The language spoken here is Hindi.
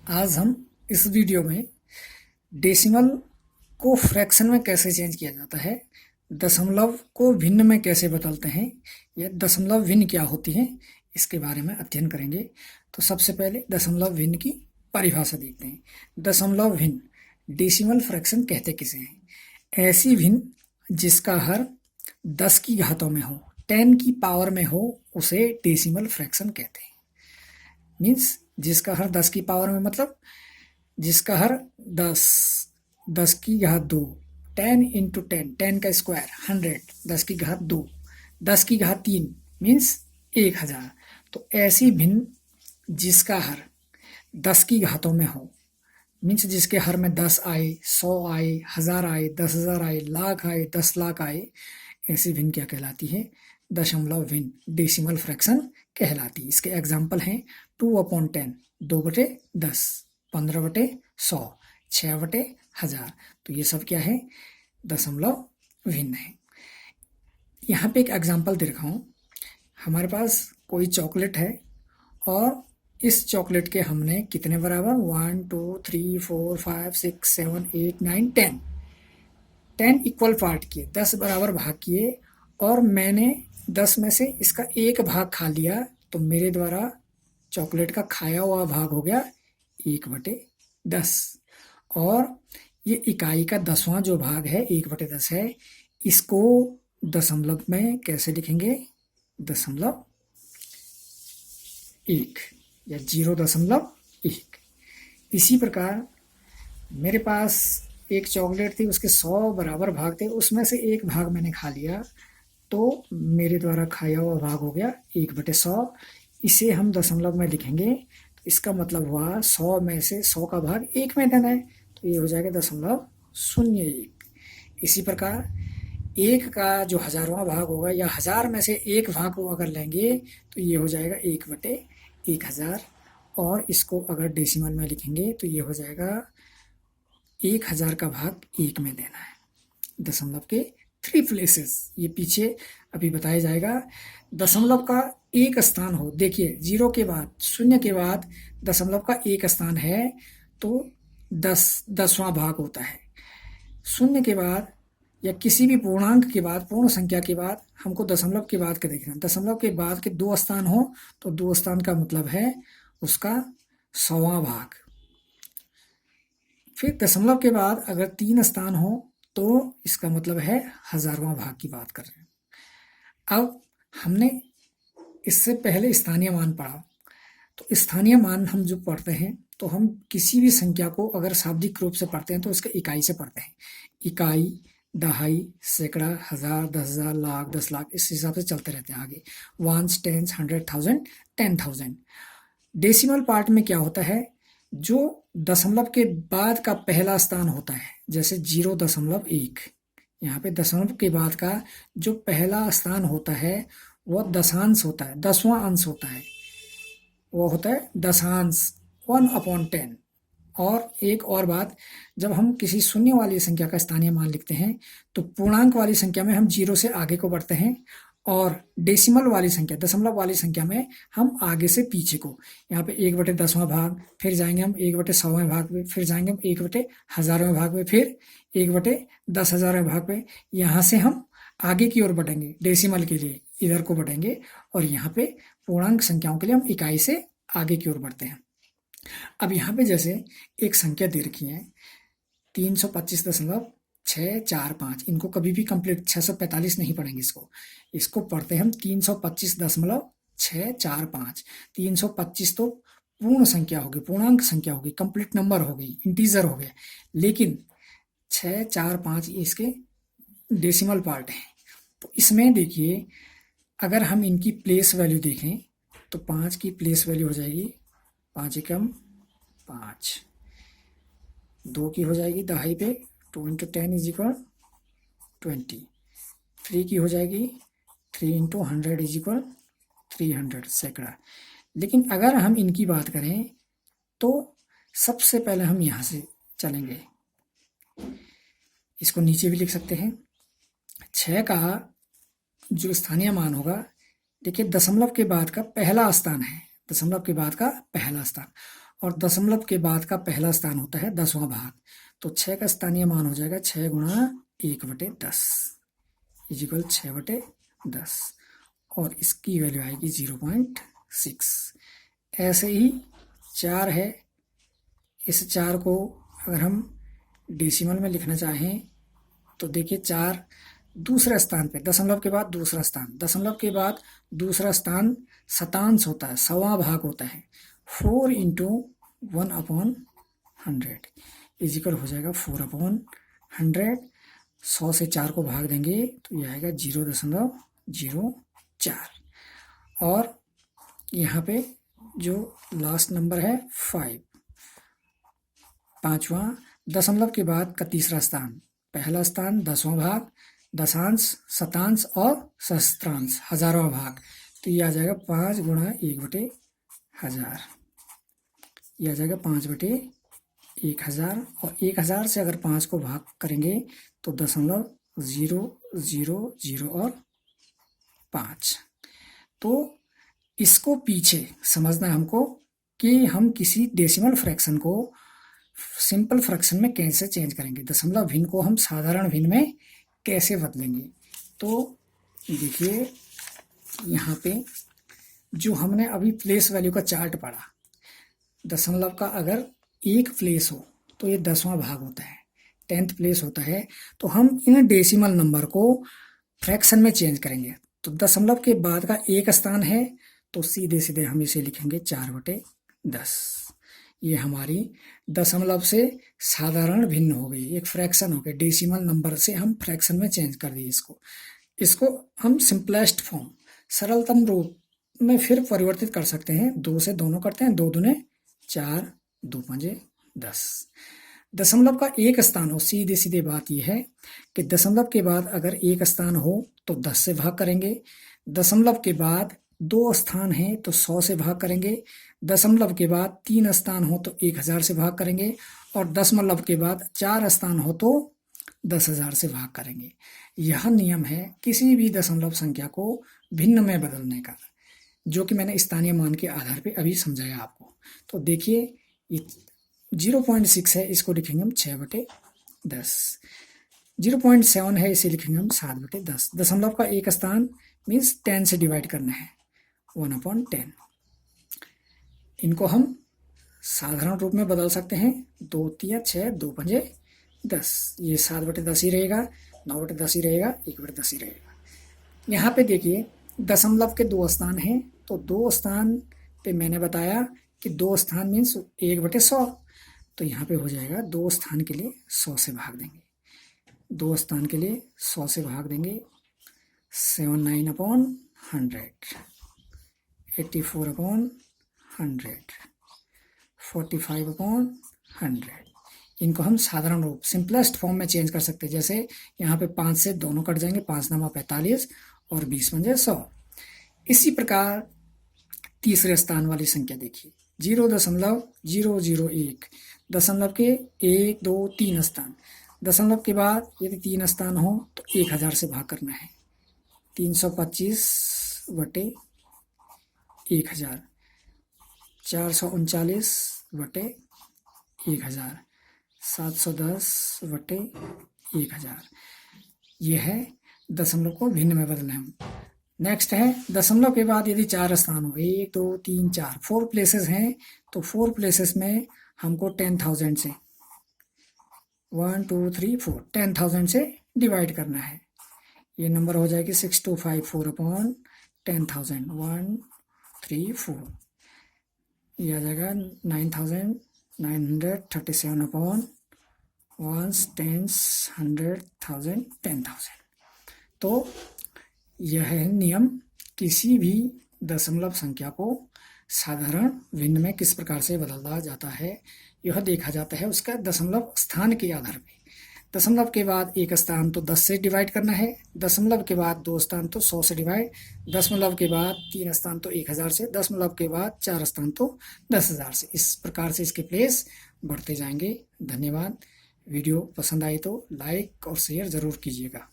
आज हम इस वीडियो में डेसिमल को फ्रैक्शन में कैसे चेंज किया जाता है, दशमलव को भिन्न में कैसे बदलते हैं, या दशमलव भिन्न क्या होती है, इसके बारे में अध्ययन करेंगे। तो सबसे पहले दशमलव भिन्न की परिभाषा देखते हैं। दशमलव भिन्न डेसिमल फ्रैक्शन कहते किसे हैं? ऐसी भिन्न जिसका हर 10 की घातों में हो, 10 की पावर में हो, उसे डेसिमल फ्रैक्शन कहते हैं। मीन्स जिसका हर 10 की पावर में, मतलब जिसका हर 10, 10 की घात 2, 10 इंटू 10, 10 का स्क्वायर 100, 10 की घात 2, 10 की घात 3 मीन्स 1000। तो ऐसी भिन्न जिसका हर 10 की घातों में हो, मीन्स जिसके हर में 10 आए, 100 आए, 1000 आए, 10,000 आए, लाख आए, 10 लाख आए, ऐसी भिन्न क्या कहलाती है? दशमलव भिन्न, डेसिमल फ्रैक्शन कहलाती है। इसके एग्जाम्पल हैं 2/10, 2/10, 15/100, 6/1000। तो ये सब क्या है? दशमलव भिन्न है। यहाँ पे एक एग्जाम्पल दे रखा हूँ। हमारे पास कोई चॉकलेट है और इस चॉकलेट के हमने कितने बराबर 1 2 3 4 5 6 7 8 9 10 इक्वल पार्ट किए, 10 बराबर भाग किए, और मैंने 10 में से इसका एक भाग खा लिया। तो मेरे द्वारा चॉकलेट का खाया हुआ भाग हो गया 1/10। और ये इकाई का 10वां जो भाग है 1/10 है, इसको दशमलव में कैसे लिखेंगे? दशमलव 1 या 0.1। इसी प्रकार मेरे पास एक चॉकलेट थी, उसके 100 बराबर भाग थे, उसमें से एक भाग मैंने खा लिया, तो मेरे द्वारा खाया हुआ भाग हो गया 1/100। इसे हम दशमलव में लिखेंगे, तो इसका मतलब हुआ 100 में से 100 का भाग 1 में देना है, तो ये हो जाएगा 0.01। इसी प्रकार 1 का जो 1000वां भाग होगा, या 1000 में से एक भाग को अगर लेंगे, तो ये हो जाएगा 1/1000। और इसको अगर डेसिमल में लिखेंगे तो ये हो जाएगा 1000 का भाग 1 में देना है। दशमलव के 3 प्लेसेस, ये पीछे अभी बताया जाएगा। दशमलव का एक स्थान हो, देखिए 0 के बाद, 0 के बाद दशमलव का एक स्थान है, तो 10वां भाग होता है। 0 के बाद या किसी भी पूर्णांक के बाद, पूर्ण संख्या के बाद, हमको दशमलव के बाद का देखना। दशमलव के बाद के 2 स्थान हो, तो 2 स्थान का मतलब है उसका 100वां भाग। फिर दशमलव के बाद अगर 3 स्थान हो, तो इसका मतलब है 1000वां भाग की बात कर रहे हैं। अब हमने इससे पहले स्थानीय मान पढ़ा, तो स्थानीय मान हम जो पढ़ते हैं, तो हम किसी भी संख्या को अगर शाब्दिक रूप से पढ़ते हैं तो इसके इकाई से पढ़ते हैं। इकाई, दहाई, सैकड़ा, 1000, 10,000, लाख, 10 लाख, इस हिसाब से चलते रहते हैं आगे। 1s, 10s, 100,000, 10,000। डेसिमल पार्ट में क्या होता है? जो दशमलव के बाद का पहला स्थान होता है, जैसे 0.1, यहाँ पे दशमलव के बाद का जो पहला स्थान होता है वह दशांश होता है, 10वां अंश होता है, वो होता है दशांश 1/10। और एक और बात, जब हम किसी शून्य वाली संख्या का स्थानीय मान लिखते हैं, तो पूर्णांक वाली संख्या में हम 0 से आगे को बढ़ते हैं, और डेसिमल वाली संख्या, दशमलव वाली संख्या में हम आगे से पीछे को। यहाँ पे 1/10वां भाग, फिर जाएंगे हम 1/100वें भाग पे, फिर जाएंगे हम 1/1000वें भाग पे, फिर 1/10,000वें भाग पे। यहाँ से हम आगे की ओर बढ़ेंगे, डेसिमल के लिए इधर को बढ़ेंगे, और यहाँ पे पूर्णांक संख्याओं के लिए हम इकाई से आगे की ओर बढ़ते हैं। अब यहाँ पे जैसे एक संख्या दे रखी है 325.645, इनको कभी भी कंप्लीट 645 नहीं पढ़ेंगे, इसको पढ़ते हैं हम 325.645। 325 तो पूर्ण संख्या होगी, पूर्णांक संख्या होगी, कंप्लीट नंबर हो गई, इंटीजर हो गया, लेकिन 645 इसके डेसिमल पार्ट है। तो इसमें देखिए, अगर हम इनकी प्लेस वैल्यू देखें, तो 5 की प्लेस वैल्यू हो जाएगी 5 एकम 5, 2 की हो जाएगी दहाई पे 2 × 10 = 20, 3 की हो जाएगी 3 × 100 = 300 सैकड़ा। लेकिन अगर हम इनकी बात करें, तो सबसे पहले हम यहाँ से चलेंगे, इसको नीचे भी लिख सकते हैं। 6 का जो स्थानीय मान होगा, देखिए दशमलव के बाद का पहला स्थान है, दशमलव के बाद का पहला स्थान, और दशमलव के बाद का पहला स्थान होता है 10वां भाग। तो 6 का स्थानीय मान हो जाएगा 6 गुणा 1/10 इजिकल 6/10 और इसकी वैल्यू आएगी 0.6। ऐसे ही 4 है, इस 4 को अगर हम डेसिमल में लिखना चाहें तो देखिए 4 दूसरे स्थान पे, दशमलव के बाद दूसरा स्थान, दशमलव के बाद दूसरा स्थान शतांश होता है, 100वां भाग होता है। 4 × 1/100 इजिकल हो जाएगा 4/100। 100 से 4 को भाग देंगे तो यह आएगा 0.04। और यहाँ पे जो लास्ट नंबर है 5, पांचवा, दशमलव के बाद का तीसरा स्थान, पहला स्थान 10वां भाग, दशांश, शतांश और सहस्त्रांश 1000वां भाग। तो ये आ जाएगा 5 गुणा 1/1000, ये आ जाएगा 5/1000। और 1000 से अगर 5 को भाग करेंगे तो 0.000 और 5। तो इसको पीछे समझना है हमको कि हम किसी डेसिमल फ्रैक्शन को सिंपल फ्रैक्शन में कैसे चेंज करेंगे, दशमलव भिन्न को हम साधारण भिन्न में कैसे बदलेंगे। तो देखिए यहाँ पे जो हमने अभी प्लेस वैल्यू का चार्ट पढ़ा, दशमलव का अगर एक प्लेस हो तो ये 10वां भाग होता है, 10th प्लेस होता है। तो हम इन डेसिमल नंबर को फ्रैक्शन में चेंज करेंगे। तो दशमलव के बाद का एक स्थान है तो सीधे सीधे हम इसे लिखेंगे 4/10। ये हमारी दशमलव से साधारण भिन्न हो गई, एक फ्रैक्शन हो गया, डेसिमल नंबर से हम फ्रैक्शन में चेंज कर दिए इसको हम सिंपलेस्ट फॉर्म, सरलतम रूप में फिर परिवर्तित कर सकते हैं। 2 से दोनों करते हैं, 2 दूने 4, 2 पंजे 10। दशमलव का एक स्थान हो, सीधे सीधे बात यह है कि दशमलव के बाद अगर एक स्थान हो तो 10 से भाग करेंगे, दशमलव के बाद 2 स्थान है तो 100 से भाग करेंगे, दशमलव के बाद 3 स्थान हो तो 1000 से भाग करेंगे, और दशमलव के बाद 4 स्थान हो तो 10,000 से भाग करेंगे। यह नियम है किसी भी दशमलव संख्या को भिन्न में बदलने का, जो कि मैंने स्थानीय मान के आधार पे अभी समझाया आपको। तो देखिए ये 0.6 है, इसको लिखेंगे हम 6/10। 0.7 है, इसे लिखेंगे हम 7/10। दशमलव का एक स्थान मीन्स 10 से डिवाइड करना है, 1/10। इनको हम साधारण रूप में बदल सकते हैं, 2 तिया 6, 2 पंजे 10। ये 7/10 ही रहेगा, 9/10 ही रहेगा, 1/10 ही रहेगा। यहाँ पे देखिए दशमलव के 2 स्थान हैं तो 2 स्थान पे मैंने बताया कि 2 स्थान मीन्स 1/100। तो यहाँ पे हो जाएगा 2 स्थान के लिए 100 से भाग देंगे, 2 स्थान के लिए 100 से भाग देंगे। 79/100, 84/100, 45/100। इनको हम साधारण रूप सिंपलेस्ट फॉर्म में चेंज कर सकते हैं। जैसे यहाँ पे 5 से दोनों कट जाएंगे, 5 9 45 और 20 पंजे 100। इसी प्रकार तीसरे स्थान वाली संख्या देखिए 0.001, दशमलव के 1 2 3 स्थान, दशमलव के बाद यदि 3 स्थान हो तो 1000 से भाग करना है, 325/1000, 439/1000, 710/1000। यह है दशमलव को भिन्न में बदलना है। नेक्स्ट है दशमलव के बाद यदि 4 स्थान हो, 1 2 3 4, 4 प्लेसेस हैं तो 4 प्लेसेस में हमको 10,000 से 1 2 3 4 10,000 से डिवाइड करना है। ये नंबर हो जाएगी 6254/10,000, 1 3 4। ये आ जाएगा 9,937/1 10s 100,000 10,000। तो यह है नियम, किसी भी दशमलव संख्या को साधारण भिन्न में किस प्रकार से बदला जाता है यह देखा जाता है उसका दशमलव स्थान के आधार पर। दशमलव के बाद एक स्थान तो 10 से डिवाइड करना है, दशमलव के बाद 2 स्थान तो 100 से डिवाइड, दशमलव के बाद 3 स्थान तो 1000 से, दशमलव के बाद 4 स्थान तो 10,000 से। इस प्रकार से इसके प्लेस बढ़ते जाएंगे। धन्यवाद। वीडियो पसंद आई तो लाइक और शेयर ज़रूर कीजिएगा।